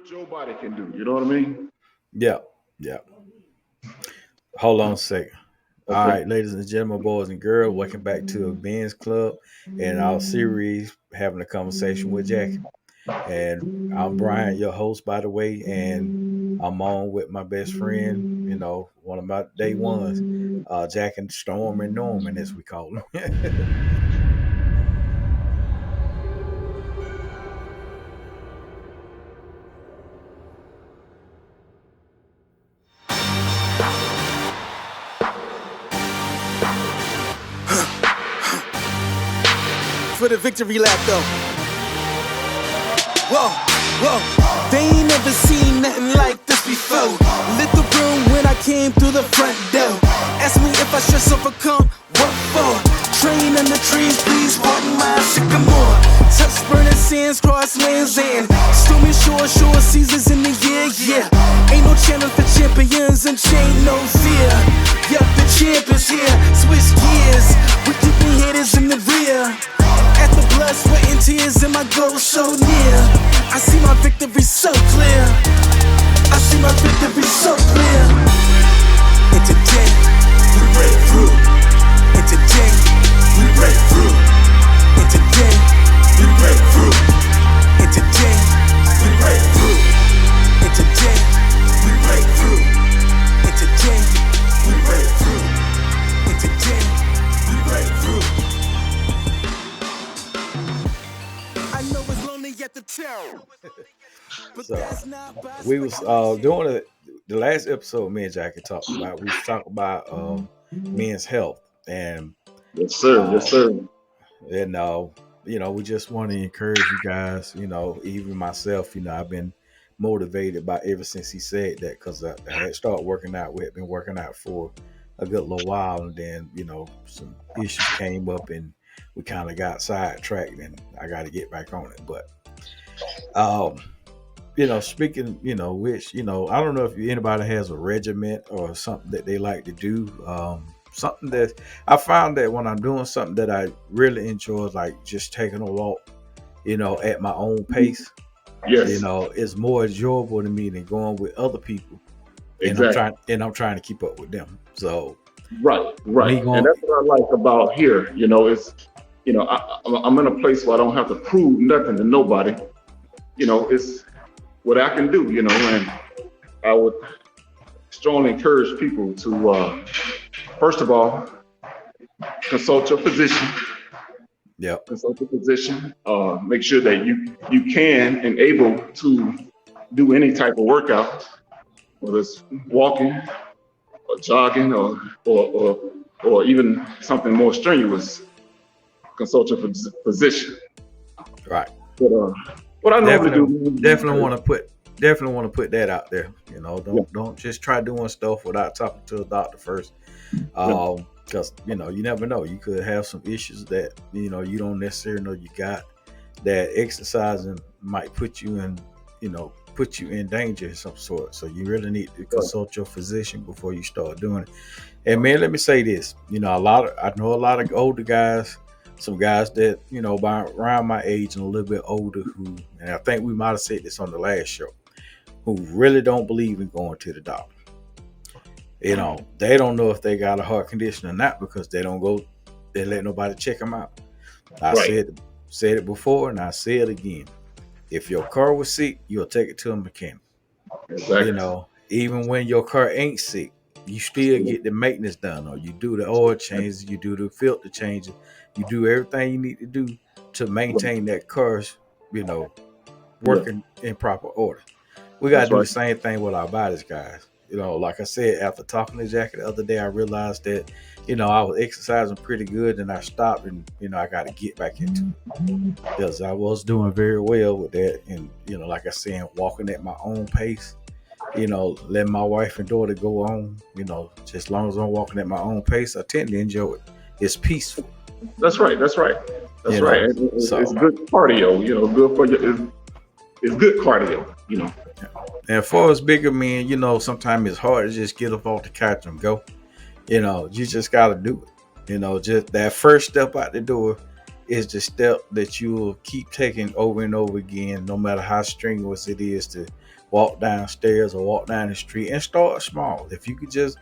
what your body can do. You know what I mean? Yeah, yeah. Hold on a second. All Okay. right, ladies and gentlemen, boys and girls, welcome back to a Men's Club and our series having a conversation with Jackie. And I'm Brian, your host, by the way, and I'm on with my best friend, one of my day ones, Jack and Storm and Norman, as we call them. For the victory lap though. Whoa, whoa. They ain't never seen nothing like this before. Lit the room when I came through the front door. Ask me if I should overcome. What for? Train in the trees, please pardon my sycamore. Touch burning sands, cross lands and stormy shore seasons in the year, yeah. Ain't no challenge for champions and chain no fear. Yup, the champ is here. Switch gears, we keeping haters in the rear. At the blood, sweat, and tears, and my goal so near. I see my victory so clear. I see my victory so clear. And today, we break through. And today, we break through. And today, we break through. And today, we break through. And today, we break through. And today, we break through. And today, we break through. I know it's lonely at the town. So we was doing the last episode me and Jackie talked about. We was talking about men's health and Yes, sir. uh, Yes, sir. and we just want to encourage you guys. Even myself. I've been motivated by ever since he said that because I had started working out. We had been working out for a good little while, and then some issues came up and we kind of got sidetracked, and I got to get back on it. But um, speaking, which, I don't know if anybody has a regiment or something that they like to do. Something that I found that when I'm doing something that I really enjoy, like just taking a walk, at my own pace, Yes, it's more enjoyable to me than going with other people. And exactly. I'm trying to keep up with them. So Right, me right. And going, that's what I like about here. I'm in a place where I don't have to prove nothing to nobody. It's what I can do, and I would strongly encourage people to, first of all, consult your physician. yep, Consult your physician. Make sure that you can and able to do any type of workout, whether it's walking or jogging or even something more strenuous. Consult your physician. right. But what I normally Definitely do, want to put that out there. yeah, Don't just try doing stuff without talking to a doctor first. yeah, Because you never know. You could have some issues that you don't necessarily know you got. That exercising might put you in danger of some sort. So you really need to right, consult your physician before you start doing it. And man, let me say this. I know a lot of older guys, some guys that by around my age and a little bit older who, and I think we might have said this on the last show, who really don't believe in going to the doctor. They don't know if they got a heart condition or not because they don't go. They let nobody check them out. I right, said it before, and I say it again. If your car was sick, you'll take it to a mechanic. exactly. Even when your car ain't sick, you still get the maintenance done, or you do the oil changes, you do the filter changes, you do everything you need to do to Right, maintain that car's, you know, yeah, working in proper order. We got to that's do the right. same thing with our bodies, guys. Like I said, after talking to Jackie the other day, I realized that, I was exercising pretty good and I stopped and, I got to get back into it because I was doing very well with that. And, like I said, walking at my own pace, letting my wife and daughter go on, just as long as I'm walking at my own pace, I tend to enjoy it. It's peaceful, That's right. That's right. That's you right. know. It's So, good cardio. Good for you. It's good cardio. and for us bigger men, sometimes it's hard to just get up off the couch and go. You just got to do it. Just that first step out the door, is the step that you'll keep taking over and over again, no matter how strenuous it is to walk downstairs or walk down the street, and start small. If you could just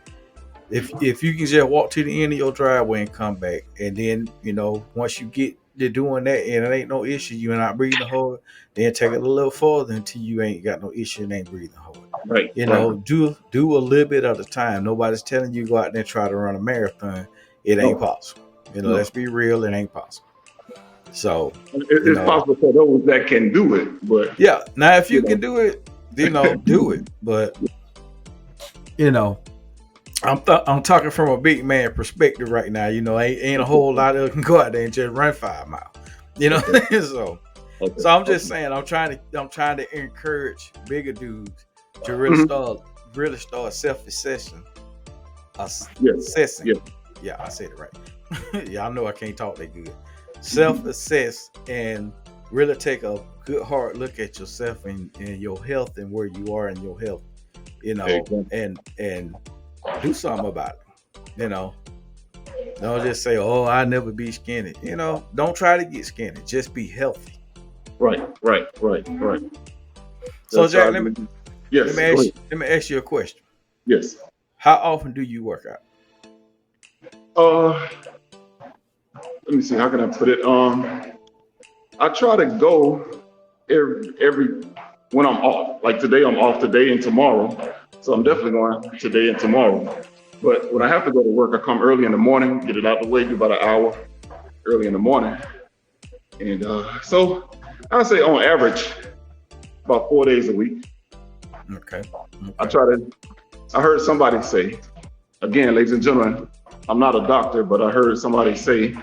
if you can just walk to the end of your driveway and come back, and then once you get to doing that and it ain't no issue, you're not breathing hard, then take it a little further until you ain't got no issue and ain't breathing hard. Right. Do a little bit at a time. Nobody's telling you go out there and try to run a marathon. It ain't possible. Let's be real, it ain't possible. So it's possible for those that can do it, but yeah. Now, if you can do it, do it. But I'm talking from a big man perspective right now. Ain't a whole lot of can go out there and just run 5 miles. So I'm just saying, I'm trying to encourage bigger dudes to really start self-assessing. Assessing. Yeah, I said it right. Yeah, I know I can't talk that good. Self-assess and really take a good hard look at yourself and your health and where you are in your health, and do something about it. Don't just say, "Oh, I'll never be skinny." Don't try to get skinny. Just be healthy. Right. So, Jack, let me ask you a question. Yes. How often do you work out? Let me see. How can I put it? I try to go every when I'm off. Like today, I'm off today and tomorrow. So I'm definitely going today and tomorrow. But when I have to go to work, I come early in the morning, get it out the way, do about an hour early in the morning. And so I'd say on average, about 4 days a week. Okay. I heard somebody say, again, ladies and gentlemen, I'm not a doctor, but I heard somebody say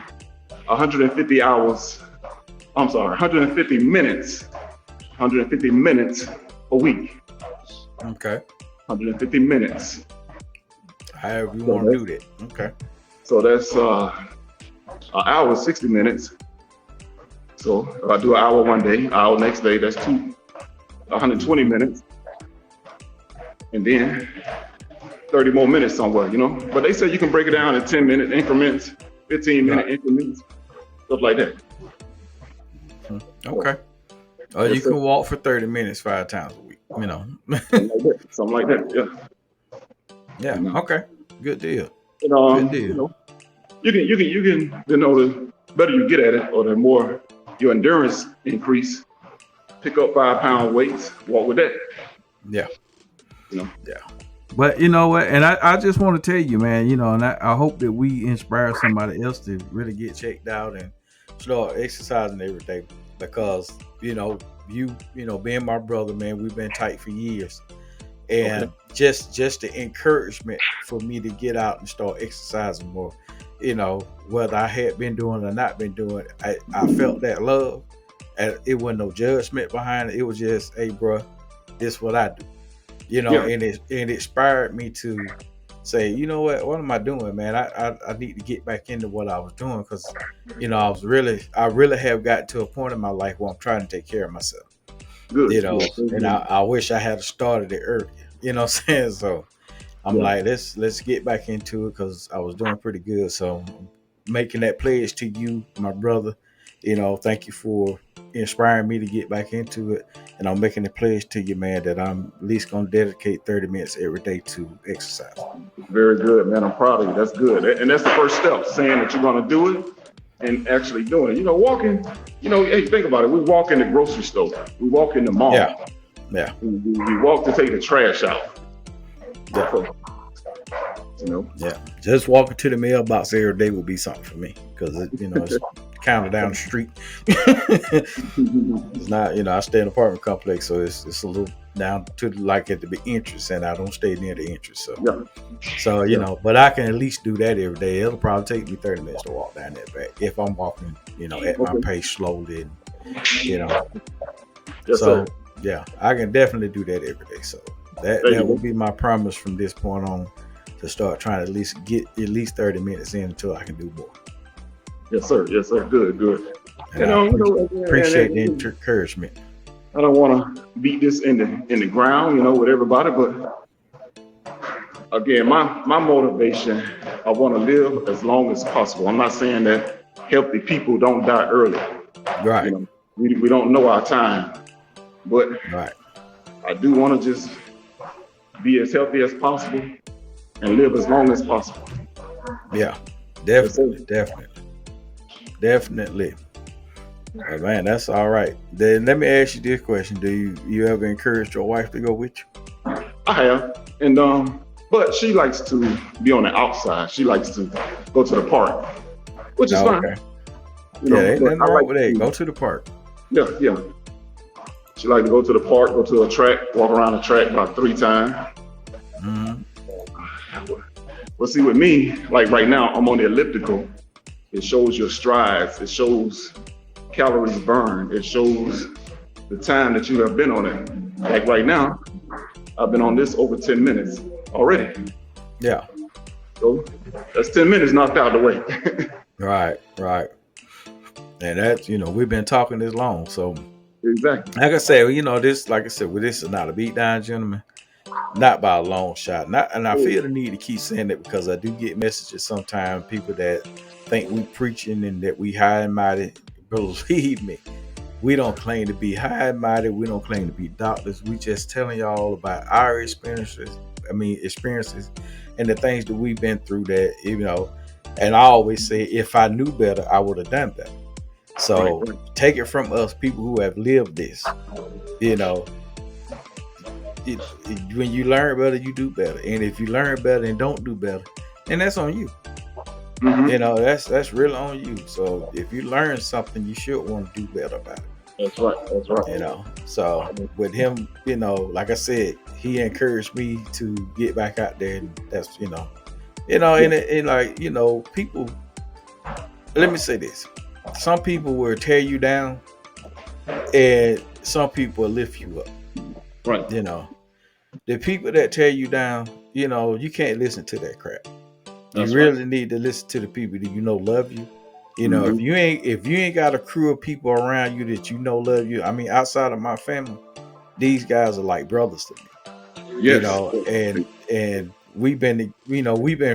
150 minutes a week. Okay. 150 minutes. However you want to do that. Okay. So that's an hour, 60 minutes. So if I do an hour one day, hour next day, that's 120 minutes. And then 30 more minutes somewhere, But they said you can break it down in 10-minute increments, 15-minute increments, stuff like that. Okay. You can walk for 30 minutes 5 times a week, Something like that, yeah. Yeah, okay. Good deal. Good deal. You can, the better you get at it, or the more your endurance increase, pick up 5-pound weights, walk with that. Yeah. Yeah. But you know what? And I just want to tell you, man, and I hope that we inspire somebody else to really get checked out and start exercising every day, because, you being my brother, man, we've been tight for years. And just the encouragement for me to get out and start exercising more, whether I had been doing or not been doing, I felt that love, and it wasn't no judgment behind it. It was just, hey, bro, this is what I do, and it inspired me to say, you know what am I doing, man? I need to get back into what I was doing, because, I really have gotten to a point in my life where I'm trying to take care of myself. Good. And I wish I had started it earlier. You know what I'm saying? So I'm like, let's get back into it, because I was doing pretty good. So I'm making that pledge to you, my brother. Thank you for inspiring me to get back into it. And I'm making a pledge to you, man, that I'm at least going to dedicate 30 minutes every day to exercise. Very good, man. I'm proud of you. That's good. And that's the first step, saying that you're going to do it and actually doing it. Walking, hey, think about it. We walk in the grocery store. We walk in the mall. Yeah. We walk to take the trash out. Yeah. Yeah. Just walking to the mailbox every day would be something for me, because it's kind of down the street. It's not, I stay in an apartment complex, so it's a little down to at the entrance, and I don't stay near the entrance. So, but I can at least do that every day. It'll probably take me 30 minutes to walk down that back if I'm walking, at my pace slowly, so. Yeah, I can definitely do that every day. So that will be my promise from this point on, to start trying to at least get at least 30 minutes in until I can do more. Yes, sir. Good. And I appreciate the encouragement. I don't want to beat this in the ground, with everybody, but again, my motivation, I want to live as long as possible. I'm not saying that healthy people don't die early. Right. You know, we don't know our time, but Right. I do want to just be as healthy as possible and live as long as possible. Yeah. Definitely. Oh, man, that's all right. Then let me ask you this question: do you ever encourage your wife to go with you? I have, and but she likes to be on the outside. She likes to go to the park, which is fine. Okay. You know, ain't but nothing I wrong like with that. to- Go to the park. Yeah. She like to go to the park, go to a track, walk around the track about 3 times. Mhm. Well, see, with me, like right now, I'm on the elliptical. It shows your strides. It shows calories burned. It shows the time that you have been on it. Like right now, I've been on this over 10 minutes already. Yeah. So that's 10 minutes knocked out of the way. Right. And that's, we've been talking this long. So Exactly. like I said, this, like I said, this is not a beat down, gentlemen. Not by a long shot. And I feel the need to keep saying it because I do get messages sometimes, people that think we preaching and that we high and mighty. Believe me, we don't claim to be high and mighty. We don't claim to be doctors. We just telling y'all about our experiences and the things that we've been through that, and I always say, if I knew better, I would have done better. So Right. take it from us, people who have lived this, when you learn better, you do better. And if you learn better and don't do better, then that's on you. Mhm. That's really on you. So if you learn something, you should want to do better about it. That's right. So with him, like I said, he encouraged me to get back out there. And that's, and like, people, let me say this. Some people will tear you down and some people will lift you up. Right. The people that tear you down, you can't listen to that crap. That's you really need to listen to the people that love you. Mhm. If you ain't got a crew of people around you that love you, I mean, outside of my family, these guys are like brothers to me. Yes. And we've been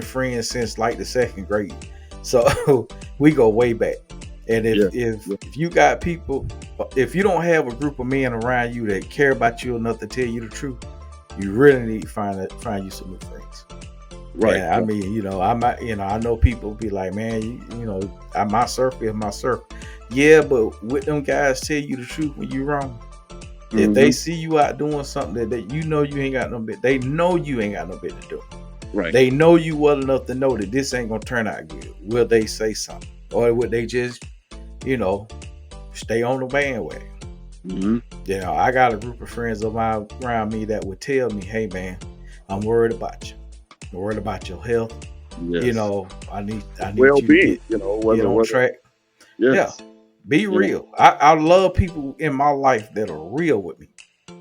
friends since like the 2nd grade. So we go way back. And if you got people, if you don't have a group of men around you that care about you enough to tell you the truth, you really need to find you some new friends. Right. And I mean, I know people be like, man, my circle is my circle. Yeah, but with them guys tell you the truth when you're wrong. Mm-hmm. If they see you out doing something that you ain't got no bit, they know you ain't got no bit to do. Right. They know you well enough to know that this ain't gonna turn out good. Will they say something, or would they just, stay on the bandwagon? Mm-hmm. I got a group of friends around me that would tell me, "Hey, man, I'm worried about you. I'm worried about your health. Yes. I need well-being. you to get on track. Yes. Yeah, be real. I love people in my life that are real with me.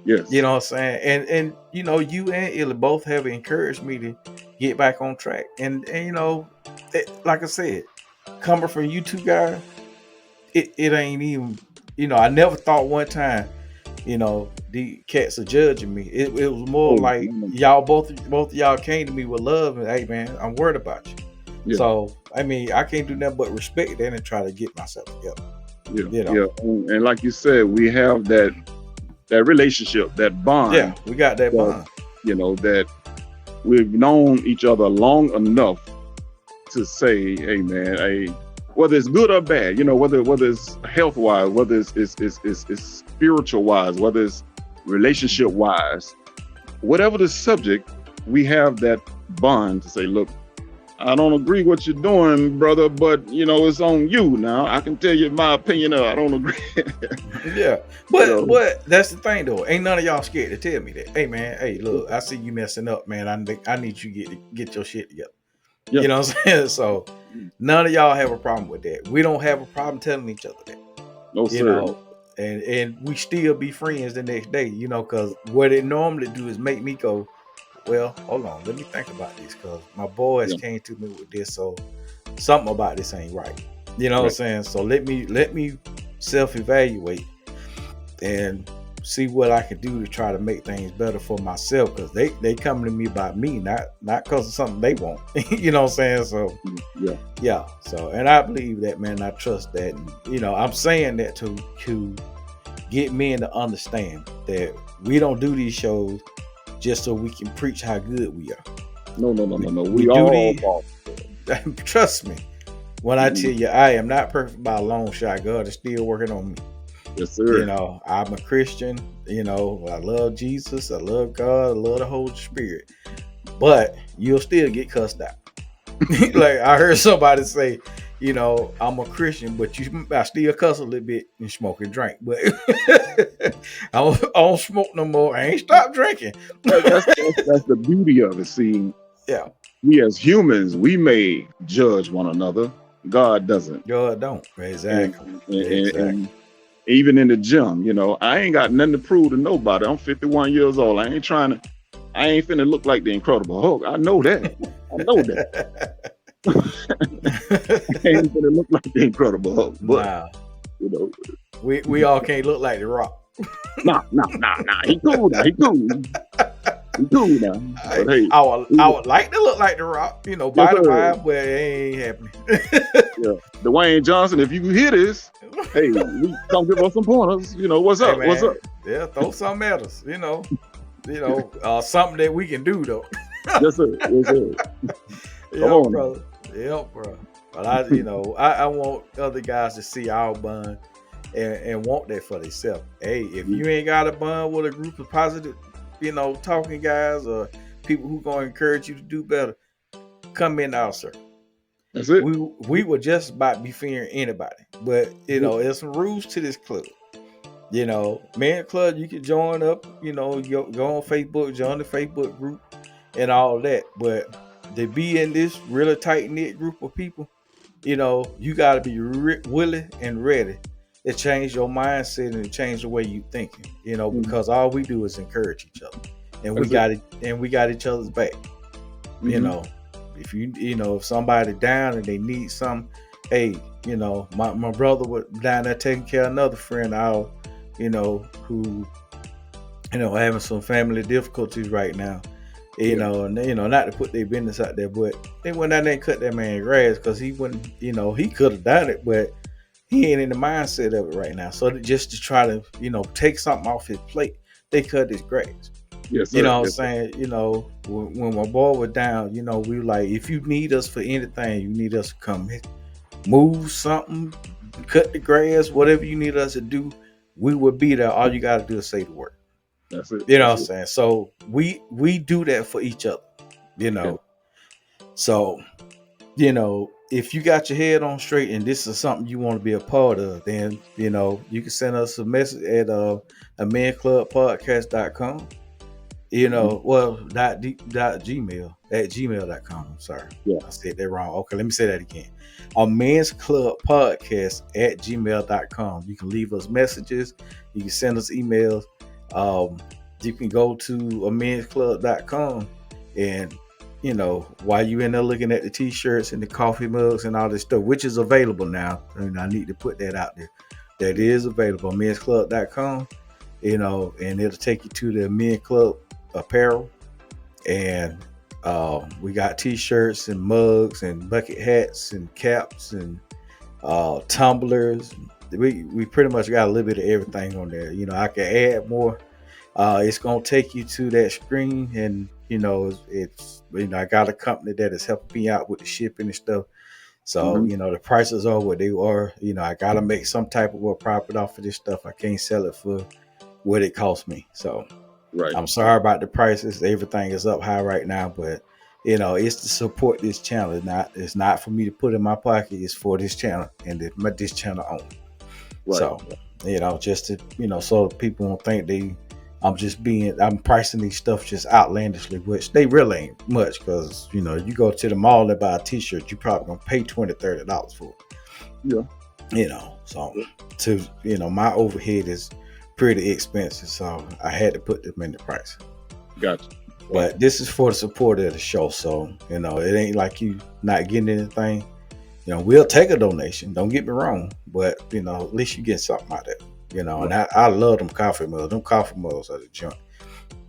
Yes. You know what I'm saying? And you and Illy both have encouraged me to get back on track. And like I said, coming from you two guys, it ain't even, I never thought one time, the cats are judging me. It was more like y'all both of y'all came to me with love and, hey man, I'm worried about you. Yeah. So I mean, I can't do nothing but respect that and try to get myself together. Yeah. And like you said, we have that relationship, that bond. Yeah, we got that bond. That we've known each other long enough to say, hey man, whether it's good or bad, whether it's health wise, whether it's spiritual wise, whether it's relationship wise, whatever the subject, we have that bond to say, look, I don't agree what you're doing, brother, but it's on you now. I can tell you my opinion. I don't agree. Yeah, but that's the thing though. Ain't none of y'all scared to tell me that. Hey man, hey look, I see you messing up, man. I need you to get your shit together. Yeah. You know what I'm saying? So none of y'all have a problem with that. We don't have a problem telling each other that. No sir. And we still be friends the next day. Because what it normally do is make me go, well, hold on, let me think about this, because my boys came to me with this, so something about this ain't right. You know what I'm saying? So let me self-evaluate and see what I can do to try to make things better for myself, because they come to me about me, not because of something they want. You know what I'm saying? So yeah. So, and I believe that, man. I trust that. And, you know, I'm saying that to get men to understand that we don't do these shows just so we can preach how good we are. No. We all do fall. Trust me when I tell you I am not perfect by a long shot. God is still working on me. Yes, sir. You know, I'm a Christian. You know, I love Jesus. I love God. I love the Holy Spirit. But you'll still get cussed out. Like I heard somebody say, you know, I'm a Christian, but I still cuss a little bit and smoke and drink. But I don't smoke no more. I ain't stopped drinking. That's the beauty of it. See, Yeah. we as humans, we may judge one another. God doesn't. God don't. Exactly. And even in the gym, you know, I ain't got nothing to prove to nobody. I'm 51 years old. I ain't finna look like the Incredible Hulk. I know that. I ain't finna look like the Incredible Hulk. But, you know. We all can't look like The Rock. Nah. He cool now. He cool now. But hey, I would like to look like The Rock, you know, by the vibe, but it ain't happening. Yeah, Dwayne Johnson, if you hear this, hey, come give us some pointers. You know, what's up? Man, What's up? Yeah, throw something at us. You know, something that we can do though. Yes, sir. Come on, brother. Yeah, bro. But I want other guys to see our bond and want that for themselves. Hey, if you ain't got a bond with a group of positive, you know, talking guys or people who gonna encourage you to do better, come in now, sir. That's it. We would just about be fearing anybody, but you know, there's some rules to this club. You know, man club, you can join up. You know, go on Facebook, join the Facebook group, and all that. But to be in this really tight knit group of people, you know, you got to be willing and ready to change your mindset and to change the way you thinking. You know, because all we do is encourage each other, and we got each other's back. You know. If somebody down and they need something, hey, you know, my brother was down there taking care of another friend out, you know, who, you know, having some family difficulties right now, you know, and, you know, not to put their business out there, but they went down there and cut that man grass because he wouldn't, you know, he could have done it, but he ain't in the mindset of it right now. So just to try to, you know, take something off his plate, they cut his grass. Yes, sir. You know what I'm saying? You know, when my boy was down, you know, we were like, if you need us for anything, you need us to come move something, cut the grass, whatever you need us to do, we will be there. All you got to do is say the word. That's it. You know what I'm saying? So we do that for each other, you know. Yeah. So, you know, if you got your head on straight and this is something you want to be a part of, then, you know, you can send us a message at amenclubpodcast.com. You know, well, gmail at gmail.com. I'm sorry. Yeah. I said that wrong. Okay, let me say that again. A Men's Club Podcast at gmail.com. You can leave us messages. You can send us emails. You can go to amensclub.com and, you know, while you in there looking at the t-shirts and the coffee mugs and all this stuff, which is available now, and I need to put that out there. That is available on mensclub.com, you know, and it'll take you to the Men Club apparel, and we got t-shirts and mugs and bucket hats and caps and tumblers. We pretty much got a little bit of everything on there. You know, I can add more. It's gonna take you to that screen, and you know, it's you know, I got a company that is helping me out with the shipping and stuff. So you know, the prices are what they are. You know, I gotta make some type of a profit off of this stuff. I can't sell it for what it cost me. So right. I'm sorry about the prices. Everything is up high right now, but you know, it's to support this channel. It's not for me to put in my pocket. It's for this channel and this channel only. Right. So, you know, just to, you know, so people won't think I'm pricing these stuff just outlandishly, which they really ain't much, because, you know, you go to the mall and buy a t-shirt, you probably gonna pay $20-$30 for it. Yeah. You know, so my overhead is pretty expensive, so I had to put them in the price. Gotcha. But this is for the support of the show, so you know, it ain't like you not getting anything. You know, we'll take a donation, don't get me wrong, but you know, at least you get something out of it. you know, and I love them coffee mugs. Them coffee mugs are the junk,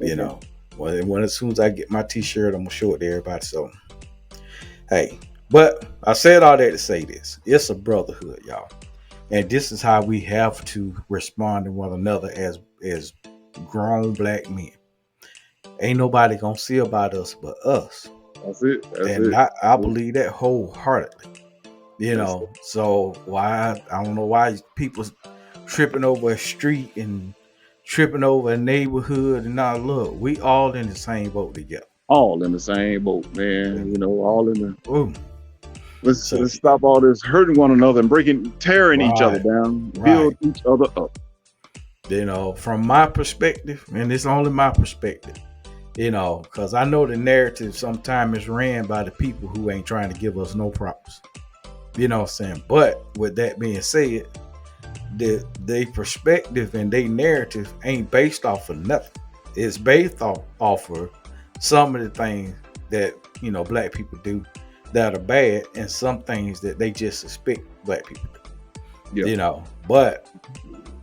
you Okay. know. When as soon as I get my t-shirt, I'm gonna show it to everybody. So hey, but I said all that to say this. It's a brotherhood, y'all. And this is how we have to respond to one another as grown black men. Ain't nobody gonna see about us but us. That's it. That's And it. I believe that wholeheartedly. You That's know, so why I don't know why people tripping over a street and tripping over a neighborhood and now look, we all in the same boat together. all in the same boat, man. You know, all in the. Ooh, Let's so stop all this hurting one another and tearing each other right, down, right. build each other up. You know, from my perspective, and it's only my perspective, you know, because I know the narrative sometimes is ran by the people who ain't trying to give us no props. You know what I'm saying? But with that being said, the perspective and their narrative ain't based off of nothing. It's based off of some of the things that, you know, black people do that are bad and some things that they just suspect black people do. Yeah. You know, but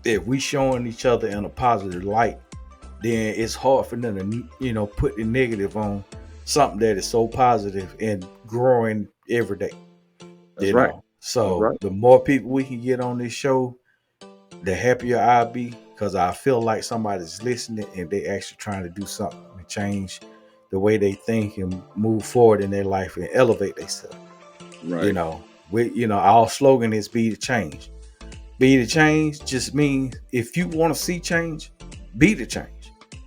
if we showing each other in a positive light, then it's hard for them to, you know, put the negative on something that is so positive and growing every day. That's You right. know, so That's right. the more people we can get on this show, the happier I'll be, because I feel like somebody's listening and they actually trying to do something and change the way they think and move forward in their life and elevate themselves. Right. You know, our slogan is be the change. Be the change just means if you want to see change, be the change.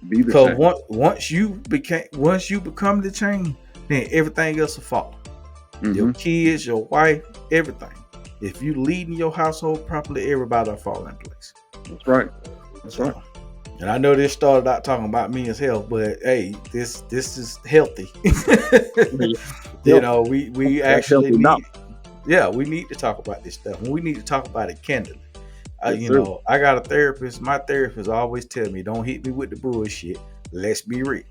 Be the Because change. once you become the change, then everything else will follow. Your Mhm. kids, your wife, everything. If you leading your household properly, everybody will fall in place. That's right. That's right. So, and I know this started out talking about men's health, but hey, this is healthy. You know, we That's actually healthy now. we need to talk about this stuff, and we need to talk about it candidly. Yes, You sir. know, I got a therapist. My therapist always tell me, "Don't hit me with the bullshit. Let's be real."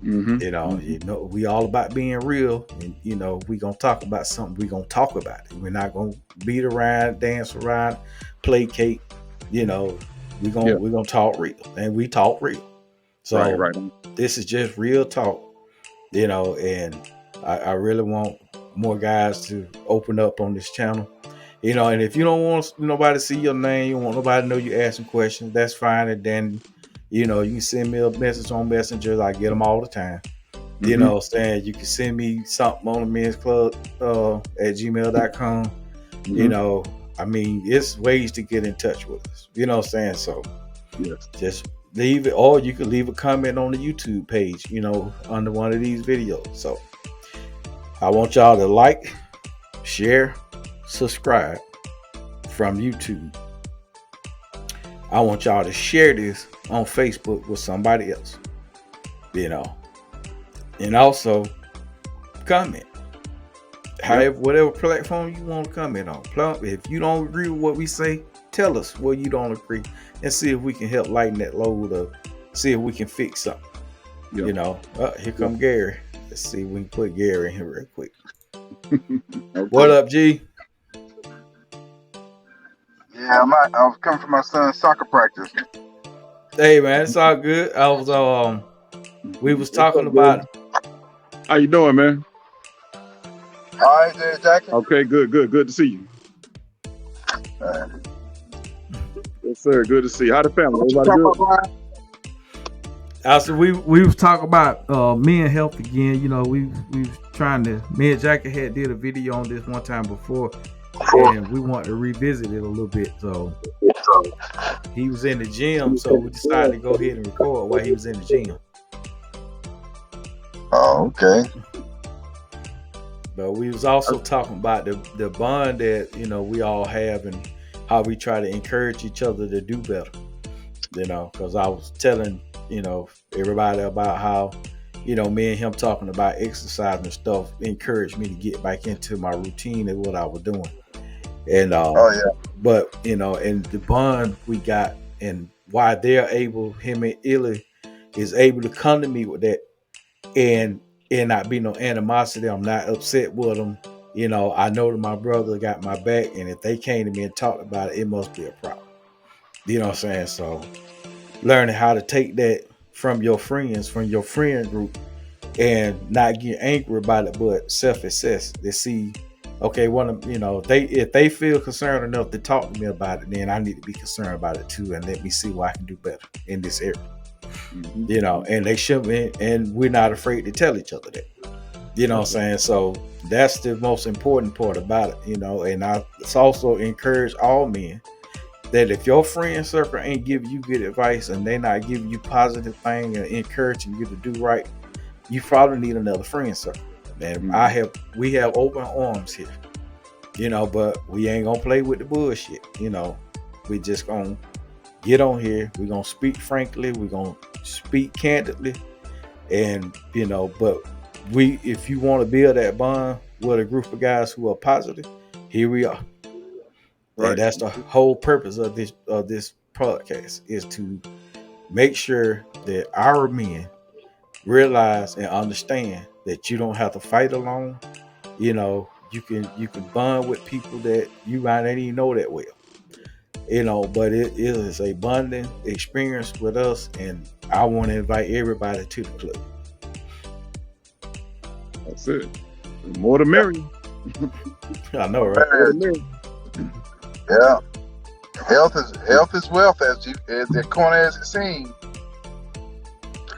Mhm. You know, we all about being real, and you know, we gonna talk about something. We gonna talk about it. We're not gonna beat around, dance around, placate. You know, we gonna talk real, and we talk real. So Right. this is just real talk, you know, and I really want more guys to open up on this channel. You know, and if you don't want nobody to see your name, you want nobody to know you asking questions, that's fine. And then, you know, you can send me a message on Messenger. I get them all the time. You Mhm. know what I'm saying? You can send me something on the men's club at gmail.com. You Mhm. know, I mean, it's ways to get in touch with us. You know what I'm saying? So Yes. just leave it, or you can leave a comment on the YouTube page, you know, under one of these videos. So I want y'all to like, share, subscribe from YouTube. I want y'all to share this on Facebook with somebody else, you know, and also comment. However, whatever platform you want to comment on. If you don't agree with what we say, tell us where you don't agree and see if we can help lighten that load, or see if we can fix something. Yeah. You know, here come Gary. Let's see if we can put Gary in here real quick. Okay. What up, G? Yeah, I was coming from my son's soccer practice. Hey man, it's all good. I was we was What's talking up, about Gary? How you doing, man? All right, there, Jackie. Okay, good to see you. Yes, sir. Good to see you. How the family? What you Everybody talking good? about, Brian? so we was talking about men health again. You know, we trying to, me and Jackie had did a video on this one time before, and we want to revisit it a little bit. So he was in the gym, so we decided to go ahead and record while he was in the gym. Oh, okay. But we was also talking about the bond that, you know, we all have and how we try to encourage each other to do better. You know, because I was telling, you know, everybody about how, you know, me and him talking about exercise and stuff encouraged me to get back into my routine and what I was doing. And Oh yeah. but you know, and the bond we got and why they're able, him and Illy is able to come to me with that and not be no animosity. I'm not upset with them. You know, I know that my brother got my back, and if they came to me and talked about it, it must be a problem. You know what I'm saying? So learning how to take that from your friends, from your friend group, and not get angry about it, but self-assess to see, okay, if they feel concerned enough to talk to me about it, then I need to be concerned about it too, and let me see what I can do better in this area. Mhm. And they shouldn't, and we're not afraid to tell each other that. You know what I'm saying? So that's the most important part about it, and I it's also encourage all men that if your friend circle ain't giving you good advice and they not giving you positive thing and encouraging you to do right, you probably need another friend circle. And we have open arms here, but we ain't gonna play with the bullshit. We just gonna get on here. We're gonna speak frankly. We're gonna speak candidly, and but if you want to build that bond with a group of guys who are positive, here we are. Right. And that's the whole purpose of this podcast, is to make sure that our men realize and understand that you don't have to fight alone. You can bond with people that you might not even know that well. But it is a bonding experience with us, and I want to invite everybody to the club. That's it. The more the merrier. I know, right? More the merrier. Yeah. Health is wealth, as corny as it seems.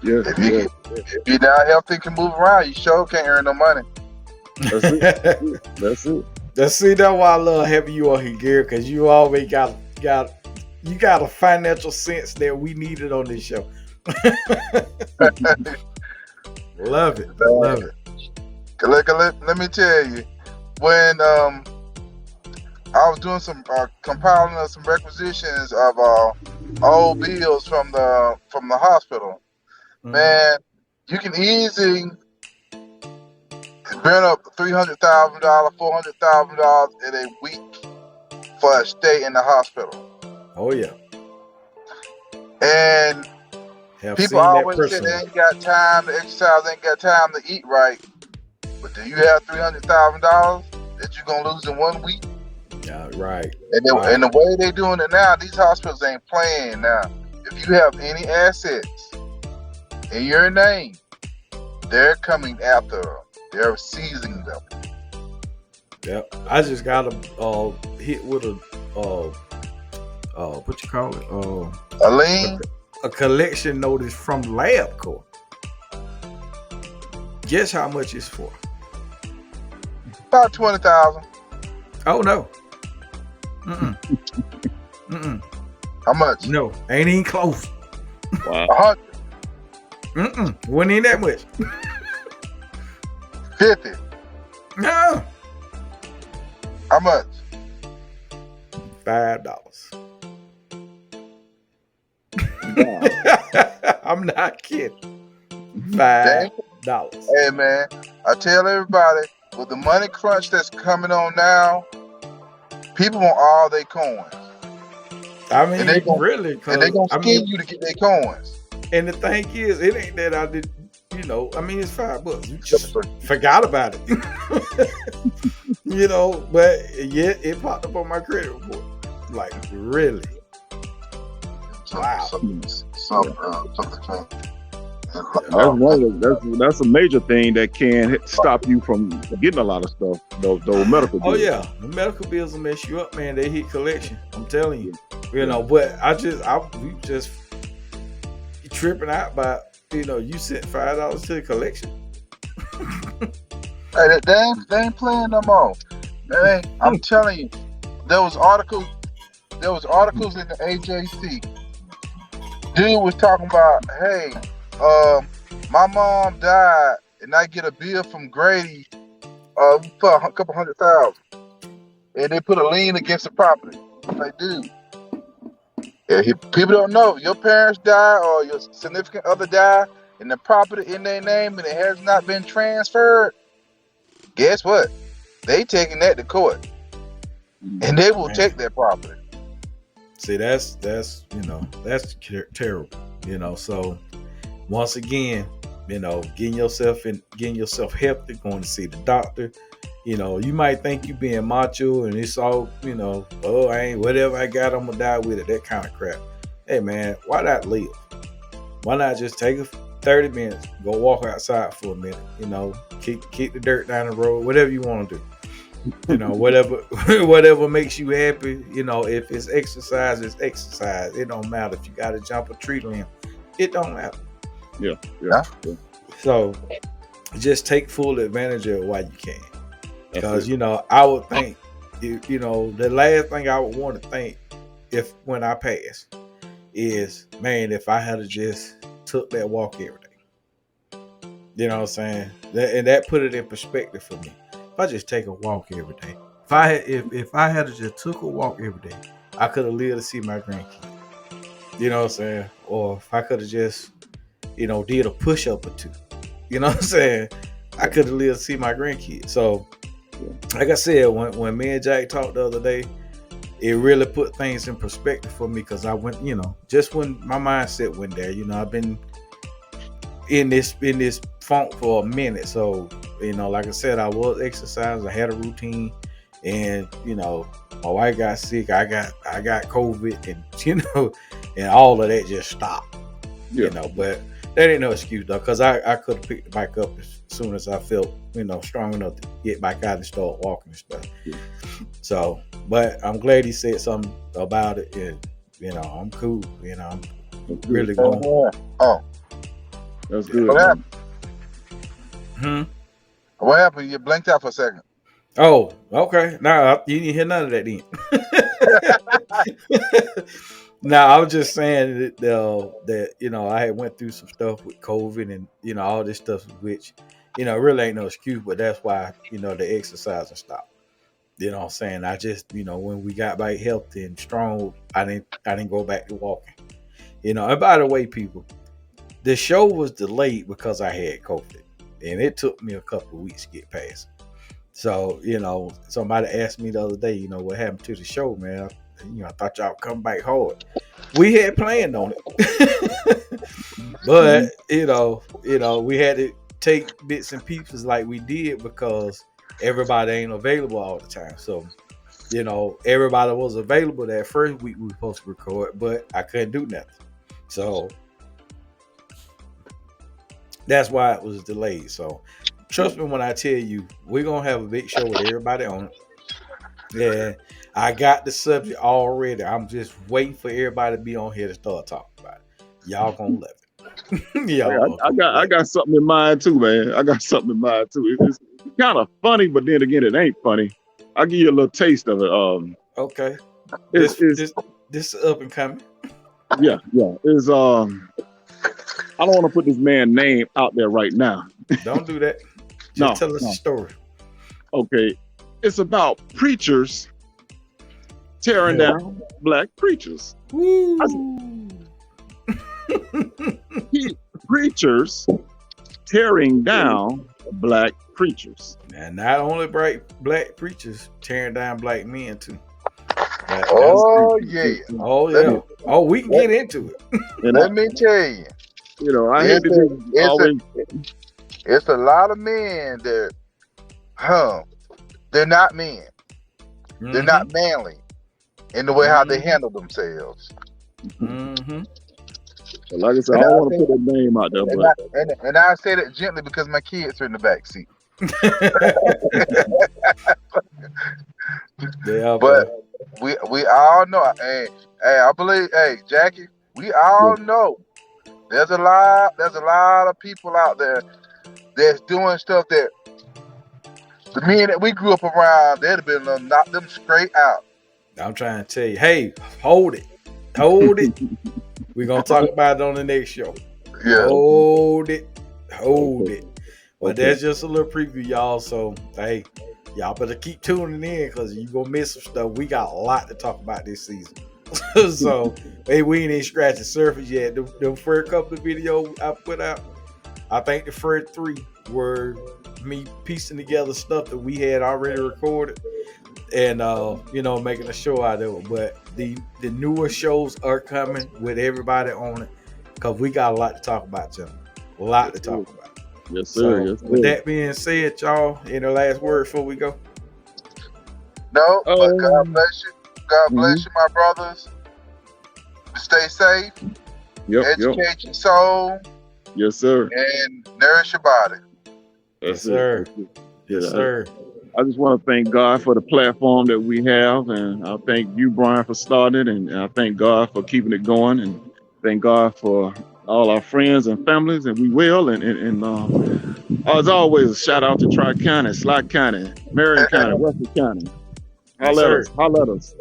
Yes, If you're not healthy, can move around, you sure can't earn no money. that's it. That's it. That's why I love having you on here, Gary, because you always got a financial sense that we needed on this show. Love it. Let me tell you, when I was doing some compiling of some requisitions of old bills from the hospital, man, you can easily burn up $300,000, $400,000 in a week for a stay in the hospital. Oh yeah. And people always say they ain't got time to exercise, they ain't got time to eat right. But do you have $300,000 that you're gonna lose in 1 week? Yeah, right. And the way they doing it now, these hospitals ain't playing now. If you have any assets in your name, they're coming after them. They're seizing them. Yep. I just got a hit with a what you call it? A lien? A collection notice from LabCorp. Guess how much it's for? About $20,000. Oh no. Mm-mm. How much? No, ain't even close. Wow. 100. Wasn't even that much. 50. No. How much? $5. Wow. I'm not kidding. $5. Hey man, I tell everybody, with the money crunch that's coming on now, people want all their coins. I mean, And they gonna- really, And they're going to scheme you to get their coins. And the thing is, it ain't that I did, it's $5. You just forgot about it. But yet it popped up on my credit report. Like, really? Wow. That's a major thing that can stop you from getting a lot of stuff. Those medical bills. Oh yeah, the medical bills will mess you up, man. They hit collection. I'm telling you. But we just tripping out by you sent $5 to the collection. Hey, they ain't playing no more. I'm telling you, there was articles in the AJC. Dude was talking about, hey, my mom died, and I get a bill from Grady for a couple $100,000, and they put a lien against the property. I'm like, dude, people don't know. If your parents die or your significant other die, and the property in their name and it has not been transferred, guess what? They taking that to court, and they will take that property. See, that's terrible. So once again, getting yourself healthy, going to see the doctor, You know, you might think you being macho and it's all, you know, oh, I ain't whatever I got, I'm gonna die with it. That kind of crap. Hey man, why not live? Why not just take 30 minutes, go walk outside for a minute, you know, kick the dirt down the road, whatever you want to do. You know, whatever whatever makes you happy, you know, if it's exercise, it's exercise. It don't matter if you gotta jump a tree limb. It don't matter. Yeah. So just take full advantage of it while you can. Because, you know, I would think, you know, the last thing I would want to think when I pass is, man, if I had just took that walk every day. You know what I'm saying? That put it in perspective for me. If I just take a walk every day, if I had just took a walk every day, I could have lived to see my grandkids. You know what I'm saying? Or if I could have just, you know, did a push up or two. You know what I'm saying? I could have lived to see my grandkids. So, like I said, when me and Jack talked the other day, it really put things in perspective for me because I went, you know, just when my mindset went there, you know, I've been in this funk for a minute. So, you know, like I said, I was exercising, I had a routine, and, you know, my wife got sick, I got COVID, and, you know, and all of that just stopped. You know, but that ain't no excuse though, because I could have picked the bike up as soon as I felt, you know, strong enough to get back out and start walking and stuff. So, but I'm glad he said something about it, and, you know, I'm cool. You know, I'm really going. Oh, that's good. What happened? What happened? You blinked out for a second. Oh, okay. Nah, you didn't hear none of that then. Now, I was just saying that, you know, I had went through some stuff with COVID and, you know, all this stuff, which, you know, really ain't no excuse, but that's why, you know, the exercising stopped. You know what I'm saying? I just, you know, when we got back healthy and strong, I didn't go back to walking. You know, and by the way, people, the show was delayed because I had COVID, and it took me a couple of weeks to get past it. So, you know, somebody asked me the other day, you know, what happened to the show, man? You know, I thought y'all would come back hard. We had planned on it, but you know, we had to take bits and pieces like we did because everybody ain't available all the time. So, you know, everybody was available that first week we were supposed to record, but I couldn't do nothing. So that's why it was delayed. So trust me when I tell you, we're gonna have a big show with everybody on it. Yeah, I got the subject already. I'm just waiting for everybody to be on here to start talking about it. Y'all gonna love it. I got something in mind too, man. I got something in mind too. It's kind of funny, but then again, it ain't funny. I'll give you a little taste of it. Okay. This up and coming. Yeah. It's I don't want to put this man's name out there right now. Don't do that. Just tell us the story. Okay. It's about preachers tearing down black preachers. Preachers tearing down black preachers. And not only black preachers tearing down black men too. Oh yeah. Oh yeah. Oh, we can get into it. And let me tell you. You know, it's a lot of men that they're not men. Mm-hmm. They're not manly in the way how they handle themselves. Mm-hmm. Well, like I said, I don't want to put a name out there, and I say that gently because my kids are in the back seat. Yeah, but we all know. Hey, I believe. Hey, Jackie, we all know. There's a lot of people out there that's doing stuff that the men that we grew up around, they'd have been knock them straight out. I'm trying to tell you, hey, hold it. We're gonna talk about it on the next show. Yeah. Hold it. Well, that's just a little preview, y'all. So hey, y'all better keep tuning in because you're gonna miss some stuff. We got a lot to talk about this season. So hey, we ain't even scratched the surface yet. The first couple of videos I put out, I think the first 3 were me piecing together stuff that we had already recorded and you know, making a show out of it. But the newer shows are coming with everybody on it because we got a lot to talk about, gentlemen. A lot to talk about. Yes, So sir. Yes, with sir. that being said, y'all, any last word before we go? No, but God Um, bless you. God bless mhm. you, my brothers. Stay safe, Yep. educate your soul, Yes, sir. and nourish your body. Yes, That's it. sir. That's it. Yes, Yeah. sir. I just want to thank God for the platform that we have, and I thank you, Brian, for starting it, and I thank God for keeping it going, and thank God for all our friends and families, and we will. As always, a shout out to Tri County, Slot County, Marion County, Western County. Yes, Holler at sir. us. Holler at us.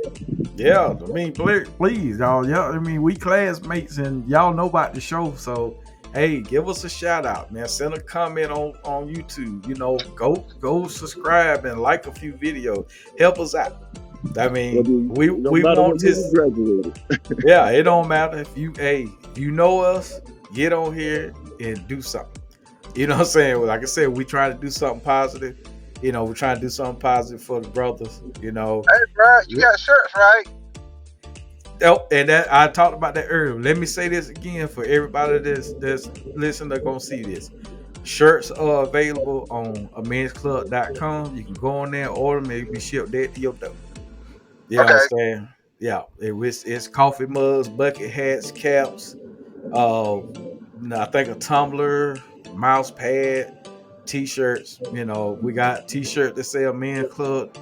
Yeah, I mean, please, y'all. Yeah, I mean, we classmates, and y'all know about the show. So, hey, give us a shout out, man. Send a comment on YouTube. You know, go subscribe and like a few videos. Help us out. I mean, we It don't we matter want what year this. you graduated. Yeah, it don't matter if you know us, get on here and do something. You know what I'm saying? Like I said, we try to do something positive. You know, we're trying to do something positive for the brothers. You know, Hey, bro, you got shirts, right? oh, and that I talked about that earlier. Let me say this again for everybody that's listening, they're gonna see this. Shirts are available on amensclub.com. You can go on there, order them, maybe shipped dead to your door. You know what Okay. I'm saying? Yeah, it's coffee mugs, bucket hats, caps, I think a tumbler, mouse pad, t-shirts. You know, we got t-shirt that say Men's Club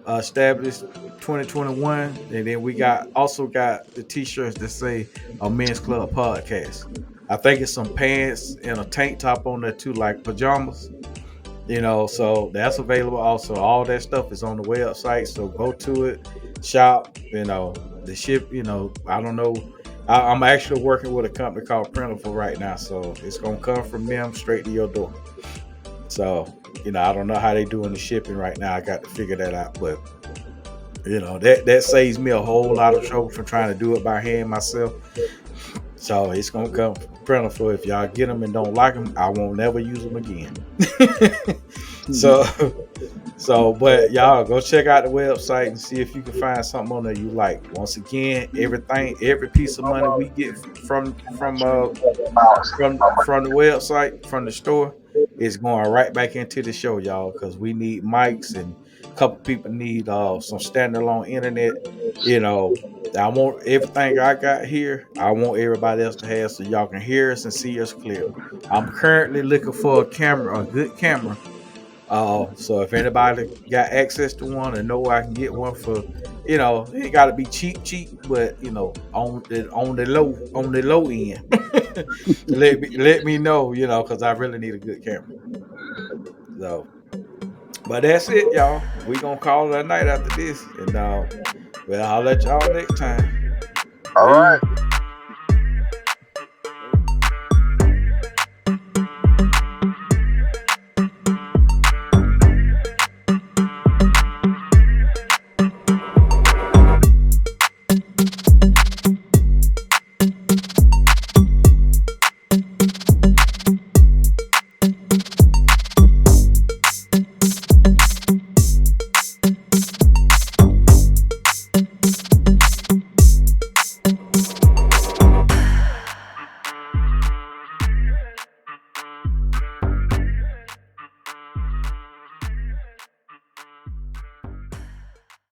established 2021, and then we also got the t-shirts that say a Men's Club podcast. I think it's some pants and a tank top on there too, like pajamas. You know, so that's available also. All that stuff is on the website, so go to it, shop. You know, the ship. You know, I don't know. I'm actually working with a company called Printiful right now, so it's gonna come from them straight to your door. So, you know, I don't know how they doing the shipping right now. I got to figure that out, but you know, that saves me a whole lot of trouble for trying to do it by hand myself. So it's gonna come plentiful. If y'all get them and don't like them, I won't never use them again. But y'all go check out the website and see if you can find something on there you like. Once again, every piece of money we get from the website, from the store, is going right back into the show, y'all, because we need mics and a couple people need some standalone internet. You know, I want everything I got here, I want everybody else to have, so y'all can hear us and see us clear. I'm currently looking for a good camera. So if anybody got access to one and know I can get one for, you know, it ain't got to be cheap, but you know, on the low end, let me know, you know, because I really need a good camera. So, but that's it, y'all. We gonna call it a night after this, and well, I'll let y'all next time. All right. Peace.